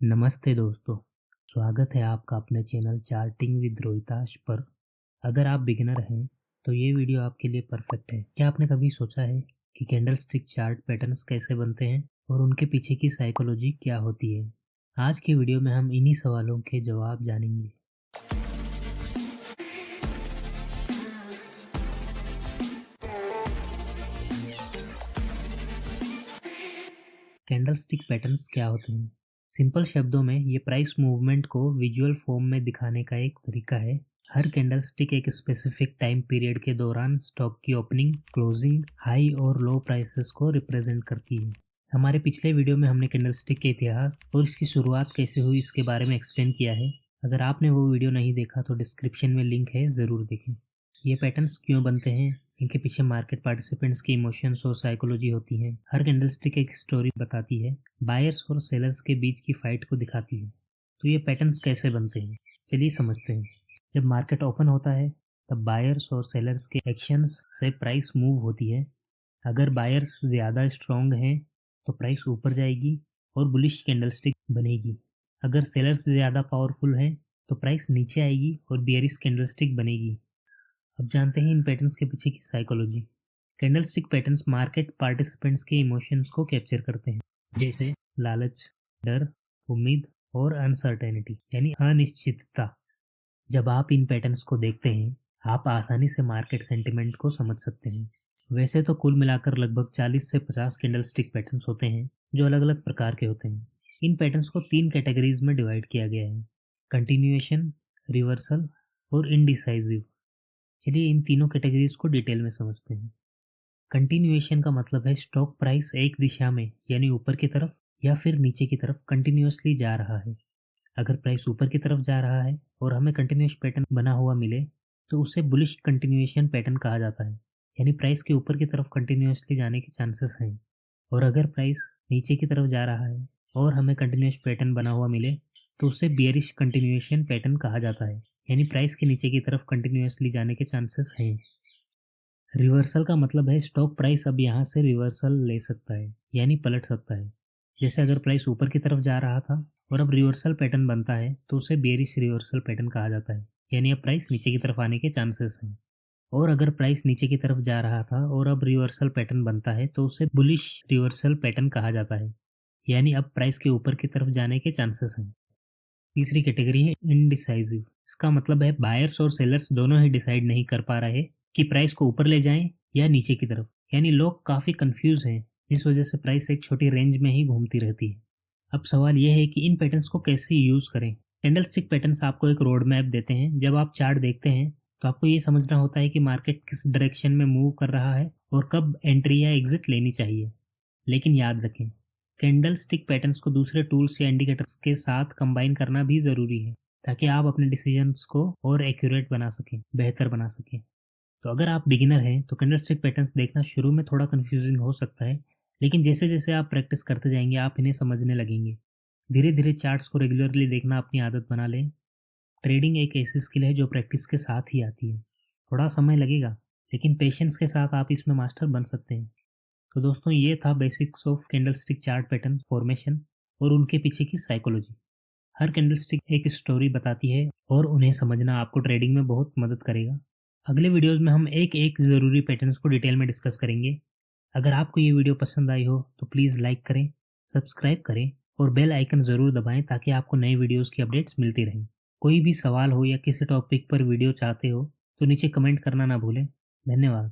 नमस्ते दोस्तों, स्वागत है आपका अपने चैनल चार्टिंग विद रोहिताश पर। अगर आप बिगिनर हैं तो ये वीडियो आपके लिए परफेक्ट है। क्या आपने कभी सोचा है कि कैंडल स्टिक चार्ट पैटर्न्स कैसे बनते हैं और उनके पीछे की साइकोलॉजी क्या होती है? आज की वीडियो में हम इन्हीं सवालों के जवाब जानेंगे। कैंडल स्टिक पैटर्न्स क्या होते हैं? सिंपल शब्दों में ये प्राइस मूवमेंट को विजुअल फॉर्म में दिखाने का एक तरीका है। हर कैंडल स्टिक एक स्पेसिफिक टाइम पीरियड के दौरान स्टॉक की ओपनिंग, क्लोजिंग, हाई और लो प्राइसेस को रिप्रेजेंट करती है। हमारे पिछले वीडियो में हमने कैंडल स्टिक के इतिहास और इसकी शुरुआत कैसे हुई इसके बारे में एक्सप्लेन किया है। अगर आपने वो वीडियो नहीं देखा तो डिस्क्रिप्शन में लिंक है, ज़रूर देखें। ये पैटर्न्स क्यों बनते हैं, इनके पीछे मार्केट पार्टिसिपेंट्स की इमोशंस और साइकोलॉजी होती है। हर कैंडलस्टिक एक स्टोरी बताती है, बायर्स और सेलर्स के बीच की फाइट को दिखाती है। तो ये पैटर्न्स कैसे बनते हैं, चलिए समझते हैं। जब मार्केट ओपन होता है तब बायर्स और सेलर्स के एक्शंस से प्राइस मूव होती है। अगर बायर्स ज़्यादा स्ट्रॉन्ग हैं तो प्राइस ऊपर जाएगी और बुलिश कैंडलस्टिक बनेगी। अगर सेलर्स ज़्यादा पावरफुल हैं तो प्राइस नीचे आएगी और बियरिश कैंडलस्टिक बनेगी। अब जानते हैं इन पैटर्न्स के पीछे की psychology. Candlestick patterns market participants के इमोशंस को कैप्चर करते हैं, जैसे लालच, डर, उम्मीद और अनसर्टेनिटी यानी अनिश्चितता। जब आप इन पैटर्न्स को देखते हैं आप आसानी से मार्केट सेंटिमेंट को समझ सकते हैं। वैसे तो कुल मिलाकर लगभग 40 से 50 कैंडलस्टिक पैटर्न्स होते हैं जो अलग अलग प्रकार के होते हैं। इन पैटर्न्स को 3 कैटेगरीज में डिवाइड किया गया है: कंटिन्यूएशन, रिवर्सल और इनडिसाइजिव। चलिए इन तीनों कैटेगरीज को डिटेल में समझते हैं। कंटिन्यूएशन का मतलब है स्टॉक प्राइस एक दिशा में यानी ऊपर की तरफ या फिर नीचे की तरफ कंटिन्यूअसली जा रहा है। अगर प्राइस ऊपर की तरफ जा रहा है और हमें कंटिन्यूअस पैटर्न बना हुआ मिले तो उसे बुलिश कंटिन्यूएशन पैटर्न कहा जाता है, यानी प्राइस के ऊपर की तरफ कंटिन्यूअसली जाने के चांसेस हैं। और अगर प्राइस नीचे की तरफ जा रहा है और हमें कंटिन्यूअस पैटर्न बना हुआ मिले तो उसे बियरिश कंटिन्यूएशन पैटर्न कहा जाता है, यानी प्राइस के नीचे की तरफ कंटिन्यूअसली जाने के चांसेस हैं। रिवर्सल का मतलब है स्टॉक प्राइस अब यहाँ से रिवर्सल ले सकता है, यानी पलट सकता है। जैसे अगर प्राइस ऊपर की तरफ जा रहा था और अब रिवर्सल पैटर्न बनता है तो उसे बेरिश रिवर्सल पैटर्न कहा जाता है, यानी अब प्राइस नीचे की तरफ आने के चांसेस हैं। और अगर प्राइस नीचे की तरफ जा रहा था और अब रिवर्सल पैटर्न बनता है तो उसे बुलिश रिवर्सल पैटर्न कहा जाता है, यानी अब प्राइस के ऊपर की तरफ जाने के चांसेस हैं। तीसरी कैटेगरी है इनडिसाइजिव। इसका मतलब है बायर्स और सेलर्स दोनों ही डिसाइड नहीं कर पा रहे कि प्राइस को ऊपर ले जाएं या नीचे की तरफ, यानी लोग काफ़ी कंफ्यूज हैं, जिस वजह से प्राइस एक छोटी रेंज में ही घूमती रहती है। अब सवाल यह है कि इन पैटर्न्स को कैसे यूज़ करें। कैंडलस्टिक पैटर्न्स आपको एक रोड मैप देते हैं। जब आप चार्ट देखते हैं तो आपको ये समझना होता है कि मार्केट किस डायरेक्शन में मूव कर रहा है और कब एंट्री या एग्जिट लेनी चाहिए। लेकिन याद रखें, कैंडलस्टिक पैटर्न्स को दूसरे टूल्स या इंडिकेटर्स के साथ कंबाइन करना भी ज़रूरी है ताकि आप अपने डिसीजंस को और एक्यूरेट बना सकें, बेहतर बना सकें। तो अगर आप बिगिनर हैं तो कैंडलस्टिक पैटर्न्स देखना शुरू में थोड़ा कंफ्यूजिंग हो सकता है, लेकिन जैसे जैसे आप प्रैक्टिस करते जाएंगे आप इन्हें समझने लगेंगे। धीरे धीरे चार्ट्स को रेगुलरली देखना अपनी आदत बना लें। ट्रेडिंग एक ऐसी स्किल है जो प्रैक्टिस के साथ ही आती है। थोड़ा समय लगेगा लेकिन पेशेंस के साथ आप इसमें मास्टर बन सकते हैं। तो दोस्तों ये था basics of candlestick chart pattern formation और उनके पीछे की साइकोलॉजी। हर कैंडलस्टिक एक स्टोरी बताती है और उन्हें समझना आपको ट्रेडिंग में बहुत मदद करेगा। अगले वीडियोस में हम एक एक ज़रूरी पैटर्न्स को डिटेल में डिस्कस करेंगे। अगर आपको ये वीडियो पसंद आई हो तो प्लीज़ लाइक करें, सब्सक्राइब करें और बेल आइकन ज़रूर दबाएं ताकि आपको नए वीडियोस की अपडेट्स मिलती रहें। कोई भी सवाल हो या किसी टॉपिक पर वीडियो चाहते हो तो नीचे कमेंट करना ना भूलें। धन्यवाद।